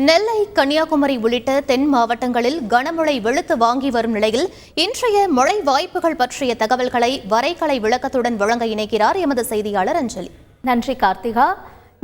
நெல்லை, கன்னியாகுமரி உள்ளிட்ட தென் மாவட்டங்களில் கனமழை வெளுத்து வாங்கி வரும் நிலையில் இன்றைய மழை வாய்ப்புகள் பற்றிய தகவல்களை வரைகலை விளக்கத்துடன் வழங்க இணைக்கிறார் எமது செய்தியாளர் அஞ்சலி. நன்றி கார்த்திகா.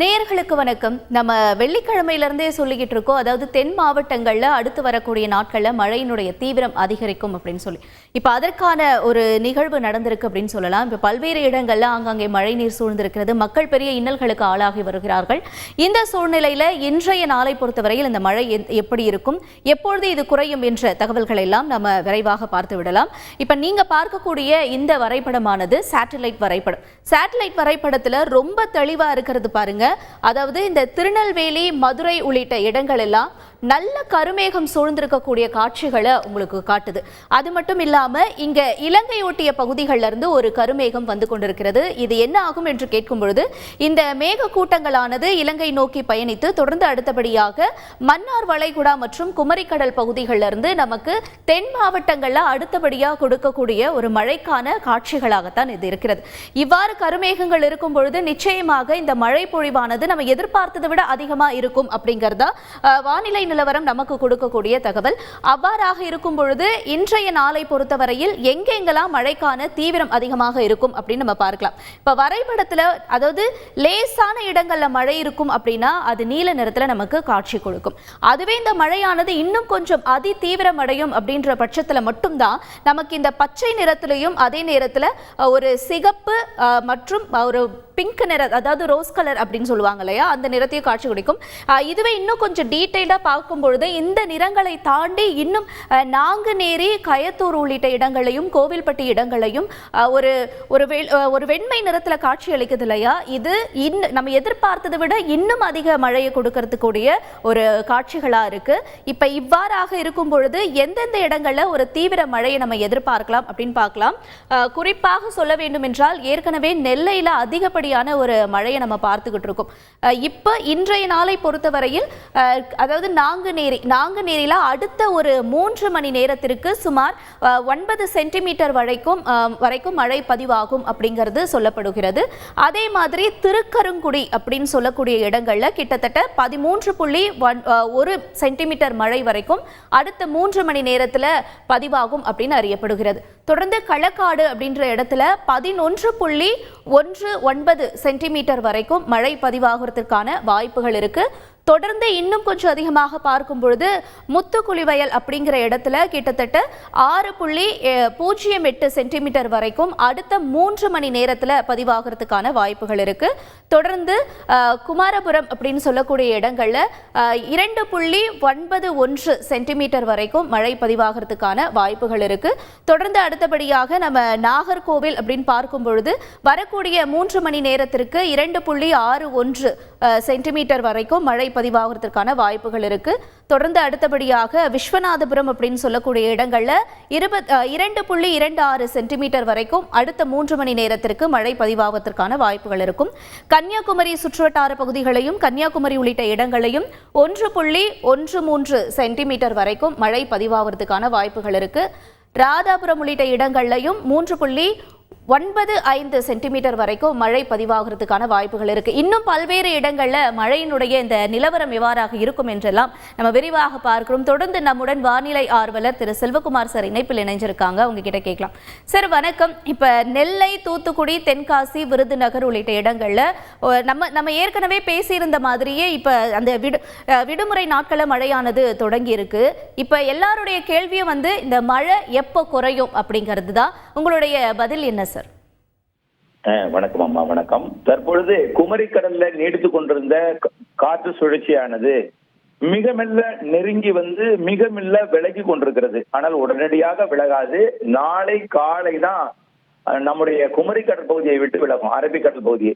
நேயர்களுக்கு வணக்கம். நம்ம வெள்ளிக்கிழமையிலிருந்தே சொல்லிக்கிட்டு இருக்கோம், அதாவது தென் மாவட்டங்களில் அடுத்து வரக்கூடிய நாட்களில் மழையினுடைய தீவிரம் அதிகரிக்கும் அப்படின்னு சொல்லி. இப்போ அதற்கான ஒரு நிகழ்வு நடந்திருக்கு அப்படின்னு சொல்லலாம். இப்போ பல்வேறு இடங்களில் ஆங்காங்கே மழை நீர் சூழ்ந்திருக்கிறது, மக்கள் பெரிய இன்னல்களுக்கு ஆளாகி வருகிறார்கள். இந்த சூழ்நிலையில் இன்றைய நாளை பொறுத்தவரையில் இந்த மழை எப்படி இருக்கும், எப்பொழுது இது குறையும் என்ற தகவல்கள் எல்லாம் நம்ம விரைவாக பார்த்து விடலாம். இப்போ நீங்கள் பார்க்கக்கூடிய இந்த வரைபடமானது சேட்டலைட் வரைபடம். சேட்டலைட் வரைபடத்தில் ரொம்ப தெளிவாக இருக்கிறது பாருங்க. அதாவது இந்த திருநெல்வேலி, மதுரை உள்ளிட்ட இடங்கள் எல்லாம் நல்ல கருமேகம் சூழ்ந்திருக்கக்கூடிய காட்சிகளை உங்களுக்கு காட்டுது. அது மட்டும் இல்லாம இங்க இலங்கை ஒட்டிய பகுதிகளில் இருந்து ஒரு கருமேகம் வந்து கொண்டிருக்கிறது. இது என்ன ஆகும் என்று கேட்கும் பொழுது, இந்த மேக கூட்டங்களானது இலங்கை நோக்கி பயணித்து தொடர்ந்து அடுத்தபடியாக மன்னார் வளைகுடா மற்றும் குமரிக்கடல் பகுதிகளில் இருந்து நமக்கு தென் மாவட்டங்கள்ல அடுத்தபடியாக கொடுக்கக்கூடிய ஒரு மழைக்கான காட்சிகளாகத்தான் இது இருக்கிறது. இவ்வாறு கருமேகங்கள் இருக்கும் பொழுது நிச்சயமாக இந்த மழை பொழிவானது நம்ம எதிர்பார்த்ததை விட அதிகமா இருக்கும் அப்படிங்கிறதா வானிலை நிலவரம் நமக்கு கொடுக்கக்கூடிய தகவல். அவ்வாறாக இருக்கும் பொழுது இன்றைய நாளை பொறுத்தவரையில் எங்கெங்கெல்லாம் மழைக்கான தீவிரம் அதிகமாக இருக்கும் அப்படின்னு நம்ம பார்க்கலாம். இப்ப வரைபடத்துல அதாவது லேசான இடங்கள்ல மழை இருக்கும் அப்படின்னா அது நீல நிறத்துல நமக்கு காட்சி கொடுக்கும். அதுவே இந்த மழையானது இன்னும் கொஞ்சம் அதி தீவிரம் அடையும் அப்படின்ற பட்சத்துல மட்டும்தான் நமக்கு இந்த பச்சை நிறத்திலையும் அதே நேரத்துல ஒரு சிகப்பு மற்றும் ஒரு பிங்க் நிற, அதாவது ரோஸ் கலர் அப்படின்னு சொல்லுவாங்க இல்லையா, அந்த நிறத்தையும் காட்சி கொடுக்கும். இதுவே இன்னும் கொஞ்சம் டீட்டெயிலாக பார்க்கும் பொழுது இந்த நிறங்களை தாண்டி இன்னும் நாங்குநேரி, கயத்தூர் உள்ளிட்ட இடங்களையும் கோவில்பட்டி இடங்களையும் ஒரு வெண்மை நிறத்தில் காட்சி அளிக்குது இல்லையா, இது நம்ம எதிர்பார்த்ததை விட இன்னும் அதிக மழையை கொடுக்கறதுக்கூடிய ஒரு காட்சிகளாக இருக்கு. இப்போ இவ்வாறாக இருக்கும் பொழுது எந்தெந்த இடங்களில் ஒரு தீவிர மழையை நம்ம எதிர்பார்க்கலாம் அப்படின்னு பார்க்கலாம். குறிப்பாக சொல்ல வேண்டும் என்றால் ஏற்கனவே நெல்லையில் அதிகப்படியான ஒரு மழையை நம்ம பார்த்துக்கிட்டு இருக்கோம். இப்போ இன்றைய நாளை பொறுத்தவரையில் அதாவது நாங்குநேரியில் அடுத்த ஒரு 3 மணி நேரத்திற்கு சுமார் 9 சென்டிமீட்டர் வரைக்கும் மழை பதிவாகும் அப்படிங்கிறது சொல்லப்படுகிறது. அதே மாதிரி திருக்கருங்குடி அப்படின்னு சொல்லக்கூடிய இடங்கள்ல கிட்டத்தட்ட 13.1 சென்டிமீட்டர் மழை வரைக்கும் அடுத்த 3 மணி நேரத்தில் பதிவாகும் அப்படின்னு அறியப்படுகிறது. தொடர்ந்து களக்காடு அப்படின்ற இடத்துல 11.19 சென்டிமீட்டர் வரைக்கும் மழை பதிவாகிறதுக்கான வாய்ப்புகள் இருக்கு. தொடர்ந்து இன்னும் கொஞ்சம் அதிகமாக பார்க்கும் பொழுது முத்துக்குளிவயல் அப்படிங்கிற இடத்துல கிட்டத்தட்ட 6.08 சென்டிமீட்டர் வரைக்கும் அடுத்த 3 மணி நேரத்தில் பதிவாகிறதுக்கான வாய்ப்புகள் இருக்கு. தொடர்ந்து குமாரபுரம் அப்படின்னு சொல்லக்கூடிய இடங்கள்ல 2.91 சென்டிமீட்டர் வரைக்கும் மழை பதிவாகிறதுக்கான வாய்ப்புகள் இருக்கு. தொடர்ந்து அடுத்தபடியாக நம்ம நாகர்கோவில் அப்படின்னு பார்க்கும் பொழுது வரக்கூடிய 3 மணி நேரத்திற்கு 2.61 சென்டிமீட்டர் வரைக்கும் மழை பதிவாகிறதுக்கான வாய்ப்புகள் இருக்கு. தொடர்ந்து அடுத்தபடியாக விஸ்வநாதபுரம் அப்படின்னு சொல்லக்கூடிய இடங்கள்ல 2.26 சென்டிமீட்டர் வரைக்கும் அடுத்த 3 மணி நேரத்திற்கு மழை பதிவாவதற்கான வாய்ப்புகள் இருக்கும். கன்னியாகுமரி சுற்றுவட்டார பகுதிகளையும் கன்னியாகுமரி உள்ளிட்ட இடங்களையும் 1.13 சென்டிமீட்டர் வரைக்கும் மழை பதிவாவதற்கான வாய்ப்புகள் இருக்கு. ராதாபுரம் உள்ளிட்ட இடங்கள்லையும் 3.95 சென்டிமீட்டர் வரைக்கும் மழை பதிவாகிறதுக்கான வாய்ப்புகள் இருக்கு. இன்னும் பல்வேறு இடங்கள்ல மழையினுடைய இந்த நிலவரம் எவ்வாறாக இருக்கும் என்றெல்லாம் நம்ம விரிவாக பார்க்கிறோம். தொடர்ந்து நம்முடன் வானிலை ஆர்வலர் திரு செல்வகுமார் சார் இணைப்பில் இணைஞ்சிருக்காங்க, உங்ககிட்ட கேட்கலாம். சார் வணக்கம். இப்ப நெல்லை, தூத்துக்குடி, தென்காசி, விருதுநகர் உள்ளிட்ட இடங்கள்ல நம்ம ஏற்கனவே பேசியிருந்த மாதிரியே இப்ப அந்த விடுமுறை நாட்கள மழையானது தொடங்கி இருக்கு. இப்ப எல்லாருடைய கேள்வியும் இந்த மழை எப்போ குறையும் அப்படிங்கிறது தான். உங்களுடைய பதில் என்ன சார்? வணக்கம் அம்மா. வணக்கம். தற்பொழுது குமரிக்கடல்ல நீடித்துக் கொண்டிருந்த காற்று சுழற்சியானது மிக மெல்ல நெருங்கி மிக மெல்ல விலகி கொண்டிருக்கிறது. ஆனால் உடனடியாக விலகாது. நாளை காலை தான் நம்முடைய குமரிக்கடல் பகுதியை விட்டு விலகும், அரபிக்கடல் பகுதியை.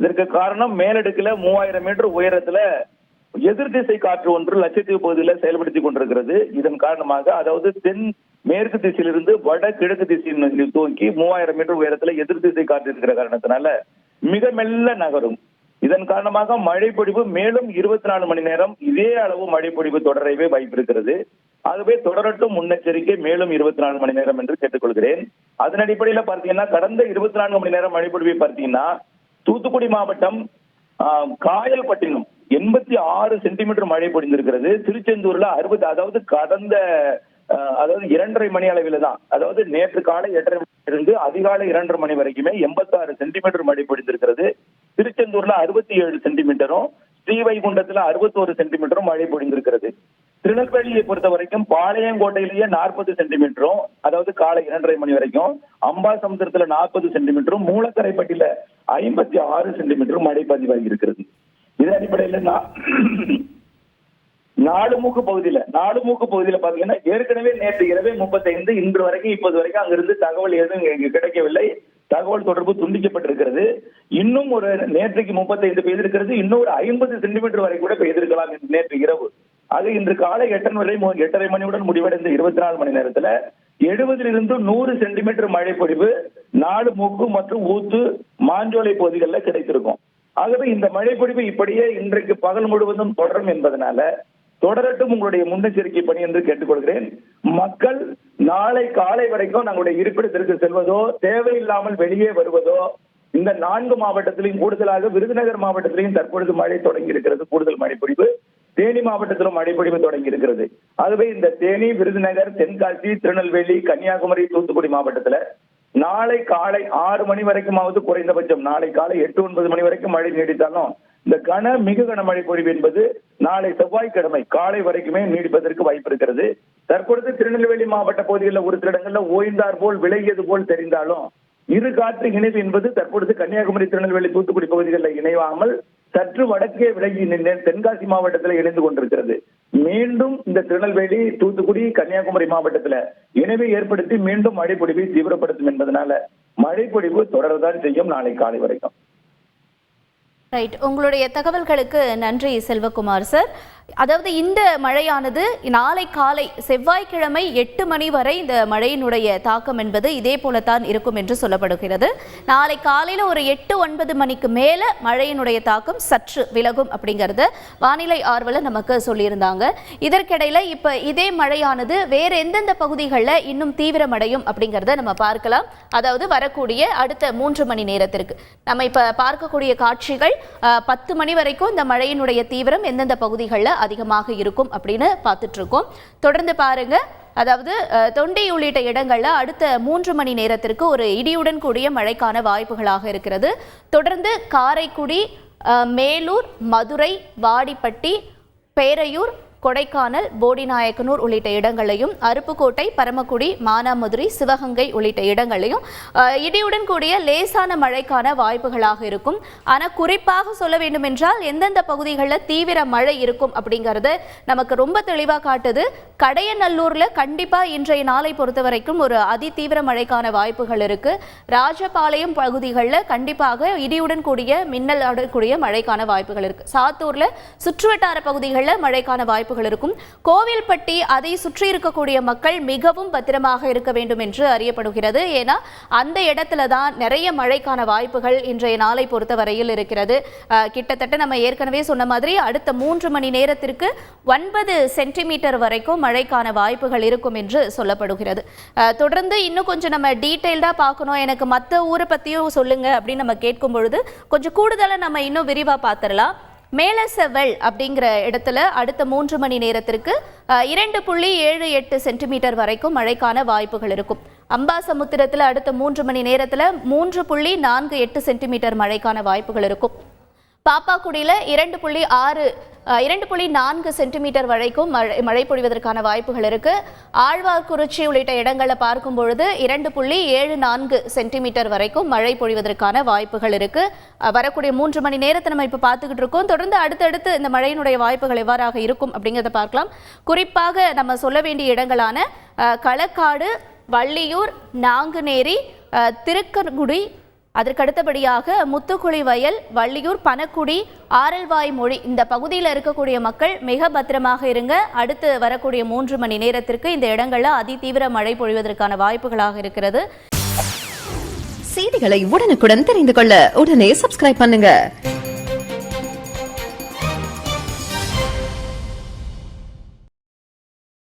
இதற்கு காரணம் மேலடுக்குல 3000 மீட்டர் உயரத்துல எதிர் திசை காற்று ஒன்று லட்சத்தீவு பகுதியில் செயல்படுத்தி கொண்டிருக்கிறது. இதன் காரணமாக அதாவது தென் மேற்கு திசையிலிருந்து வட கிழக்கு திசையில் தூக்கி 3000 மீட்டர் உயரத்துல எதிர் திசை காற்று இருக்கிற காரணத்தினால மிக மெல்ல நகரும். இதன் காரணமாக மழைப்பொழிவு மேலும் 24 மணி நேரம் இதே அளவு மழைப்பொழிவு தொடரவே வாய்ப்பு இருக்கிறது. ஆகவே தொடரட்டும் முன்னெச்சரிக்கை மேலும் 24 மணி நேரம் என்று கேட்டுக்கொள்கிறேன். அதன் அடிப்படையில பார்த்தீங்கன்னா கடந்த 24 மணி நேரம் மழைப்பொழிவை பார்த்தீங்கன்னா தூத்துக்குடி மாவட்டம் காயல்பட்டினம் 86 சென்டிமீட்டர் மழை பொழிந்திருக்கிறது. திருச்செந்தூர்ல 60, அதாவது கடந்த 2:30 மணி அளவில் தான், அதாவது நேற்று காலை 8:30 மணியிலிருந்து அதிகாலை 2:30 மணி வரைக்குமே 86 சென்டிமீட்டர் மழை பொழிந்திருக்கிறது. திருச்செந்தூர்ல 67 சென்டிமீட்டரும், ஸ்ரீவைகுண்டத்துல 61 சென்டிமீட்டரும் மழை பொழிந்திருக்கிறது. திருநெல்வேலியை பொறுத்த வரைக்கும் பாளையங்கோட்டையிலேயே 40 சென்டிமீட்டரும், அதாவது காலை 2:30 மணி வரைக்கும், அம்பாசமுத்திரத்துல 40 சென்டிமீட்டரும், மூலக்கரைப்பட்டியில 56 சென்டிமீட்டரும் மழை பதிவாகி இருக்கிறது. இதன் அடிப்படையில் நாலுமூக்கு பகுதியில பாத்தீங்கன்னா ஏற்கனவே நேற்று இரவே 35, இன்று வரைக்கும் இப்போது வரைக்கும் அங்கிருந்து தகவல் எதுவும் கிடைக்கவில்லை. தகவல் தொடர்பு துண்டிக்கப்பட்டிருக்கிறது. இன்னும் ஒரு நேற்றைக்கு 35 பெய்திருக்கிறது. இன்னும் ஒரு 50 சென்டிமீட்டர் வரை கூட பெய்திருக்கலாம் நேற்று இரவு. அது இன்று காலை 8:30 மணியுடன் முடிவடைந்த 24 மணி நேரத்துல 70 to 100 சென்டிமீட்டர் மழை பொழிவு நாலுமூக்கு மற்றும் ஊத்து, மாஞ்சோலை பகுதிகளில் கிடைத்திருக்கும். ஆகவே இந்த மழை பொழிவு இப்படியே இன்றைக்கு பகல் முழுவதும் தொடரும் என்பதனால தொடரட்டும் உங்களுடைய முன்னெச்சரிக்கை பணி என்று கேட்டுக்கொள்கிறேன். மக்கள் நாளை காலை வரைக்கும் நம்முடைய இருப்பிடத்திற்கு செல்வதோ, தேவையில்லாமல் வெளியே வருவதோ, இந்த 4 மாவட்டத்திலையும் கூடுதலாக விருதுநகர் மாவட்டத்திலையும் தற்பொழுது மழை தொடங்கி இருக்கிறது. கூடுதல் மழை பொழிவு தேனி மாவட்டத்திலும் மழை பொழிவு தொடங்கி இருக்கிறது. ஆகவே இந்த தேனி, விருதுநகர், தென்காசி, திருநெல்வேலி, கன்னியாகுமரி, தூத்துக்குடி மாவட்டத்துல நாளை காலை 6 மணி வரைக்குமாவது குறைந்தபட்சம், நாளை காலை 8-9 மணி வரைக்கும் மழை நீடித்தாலும் இந்த மிக கனமழை பொழிவு என்பது நாளை செவ்வாய்க்கிழமை காலை வரைக்குமே நீடிப்பதற்கு வாய்ப்பு இருக்கிறது. தற்பொழுது திருநெல்வேலி மாவட்ட பகுதிகளில் ஒரு சில இடங்கள்ல ஓய்ந்தார் போல், விலகியது போல் தெரிந்தாலும் இரு காற்று இணைவு என்பது தற்பொழுது கன்னியாகுமரி, திருநெல்வேலி, தூத்துக்குடி பகுதிகளில் இணைவாமல் சற்று வடக்கே விலகி தென்காசி மாவட்டத்தில் இணைந்து கொண்டிருக்கிறது. மீண்டும் இந்த திருநெல்வேலி, தூத்துக்குடி, கன்னியாகுமரி மாவட்டத்தில் இணைவை ஏற்படுத்தி மீண்டும் மழை பொழிவை தீவிரப்படுத்தும் என்பதனால மழை பொழிவு தொடரதான் செய்யும் நாளை காலை வரைக்கும். ரைட், உங்களுடைய தகவல்களுக்கு நன்றி செல்வகுமார் சார். அதாவது இந்த மழையானது நாளை காலை செவ்வாய்க்கிழமை 8 மணி வரை இந்த மழையினுடைய தாக்கம் என்பது இதே போலத்தான் இருக்கும் என்று சொல்லப்படுகிறது. நாளை காலையில் ஒரு 8-9 மணிக்கு மேலே மழையினுடைய தாக்கம் சற்று விலகும் அப்படிங்கிறது வானிலை ஆர்வலர் நமக்கு சொல்லியிருந்தாங்க. இதற்கிடையில் இப்போ இதே மழையானது வேறு எந்தெந்த பகுதிகளில் இன்னும் தீவிரமடையும் அப்படிங்கிறத நம்ம பார்க்கலாம். அதாவது வரக்கூடிய அடுத்த 3 மணி நேரத்திற்கு நம்ம இப்போ பார்க்கக்கூடிய காட்சிகள் 10 மணி வரைக்கும் இந்த மழையினுடைய தீவிரம் எந்தெந்த பகுதிகளில் அதிகமாக இருக்கும் அப்படின்னு பார்த்துட்டு இருக்கோம். தொடர்ந்து பாருங்க. அதாவது தொண்டி உள்ளிட்ட இடங்கள்ல அடுத்த 3 மணி நேரத்திற்கு ஒரு இடியுடன் கூடிய மழைக்கான வாய்ப்புகளாக இருக்கிறது. தொடர்ந்து காரைக்குடி, மேலூர், மதுரை, வாடிப்பட்டி, பேரையூர், கொடைக்கானல், போடிநாயக்கனூர் உள்ளிட்ட இடங்களையும், அருப்புக்கோட்டை, பரமக்குடி, மானாமதுரை, சிவகங்கை உள்ளிட்ட இடங்களையும் இடியுடன் கூடிய லேசான மழைக்கான வாய்ப்புகளாக இருக்கும். ஆனால் குறிப்பாக சொல்ல வேண்டும் என்றால் எந்தெந்த பகுதிகளில் தீவிர மழை இருக்கும் அப்படிங்கிறது நமக்கு ரொம்ப தெளிவாக காட்டுது. கடையநல்லூரில் கண்டிப்பாக இன்றைய நாளை பொறுத்த வரைக்கும் ஒரு அதிதீவிர மழைக்கான வாய்ப்புகள் இருக்கு. ராஜபாளையம் பகுதிகளில் கண்டிப்பாக இடியுடன் கூடிய மின்னல் கூடிய மழைக்கான வாய்ப்புகள் இருக்கு. சாத்தூர்ல சுற்றுவட்டார பகுதிகளில் மழைக்கான வாய்ப்புகள் இருக்கும். கோவில்பட்டி, அதை சுற்றி இருக்கக்கூடிய மக்கள் மிகவும் பத்திரமாக இருக்க வேண்டும் என்று அறியப்படுகிறது. ஏன்னா அந்த இடத்துல தான் நிறைய மழைக்கான வாய்ப்புகள் இன்றைய நாளை பொறுத்தவரையில் இருக்கிறது. கிட்டத்தட்ட நம்ம ஏற்கனவே சொன்ன மாதிரி அடுத்த 3 மணி நேரத்திற்கு 9 சென்டிமீட்டர் வரைக்கும் மழைக்கான வாய்ப்புகள் இருக்கும் என்று சொல்லப்படுகிறது. தொடர்ந்து இன்னும் கொஞ்சம் நம்ம டீட்டெயில்டா பார்க்கணும், எனக்கு மற்ற ஊரை பத்தியும் சொல்லுங்க அப்படின்னு நம்ம கேட்கும் பொழுது கொஞ்சம் கூடுதலாக நம்ம இன்னும் விரிவாக பார்த்துடலாம். மேலசெவல் அப்படிங்கிற இடத்துல அடுத்த 3 மணி நேரத்திற்கு 2.78 சென்டிமீட்டர் வரைக்கும் மழைக்கான வாய்ப்புகள் இருக்கும். அம்பாசமுத்திரத்தில் அடுத்த 3 மணி நேரத்தில் 3.48 சென்டிமீட்டர் மழைக்கான வாய்ப்புகள் இருக்கும். பாப்பாக்குடியில் 2.4 சென்டிமீட்டர் வரைக்கும் மழை பொழிவதற்கான வாய்ப்புகள் இருக்கு. ஆழ்வார்குறிச்சி உள்ளிட்ட இடங்களை பார்க்கும் பொழுது 2.74 சென்டிமீட்டர் வரைக்கும் மழை பொழிவதற்கான வாய்ப்புகள் இருக்கு. வரக்கூடிய 3 மணி நேரத்தை நம்ம இப்போ பார்த்துக்கிட்டு இருக்கோம். தொடர்ந்து அடுத்தடுத்து இந்த மழையினுடைய வாய்ப்புகள் எவ்வாறாக இருக்கும் அப்படிங்கிறத பார்க்கலாம். குறிப்பாக நம்ம சொல்ல வேண்டிய இடங்களான களக்காடு, வள்ளியூர், நாங்குநேரி, திருக்கன்குடி, அதற்கடுத்தபடியாக முத்துக்குளி வயல், வள்ளியூர், பனக்குடி, ஆரல்வாய் மொழி இந்த பகுதியில் இருக்கக்கூடிய மக்கள் மிக பத்திரமாக இருங்க. அடுத்து வரக்கூடிய 3 மணி நேரத்திற்கு இந்த இடங்களில் அதிதீவிர மழை பொழிவதற்கான வாய்ப்புகளாக இருக்கிறது. செய்திகளை உடனுக்குடன் தெரிந்து கொள்ள உடனே சப்ஸ்கிரைப் பண்ணுங்க.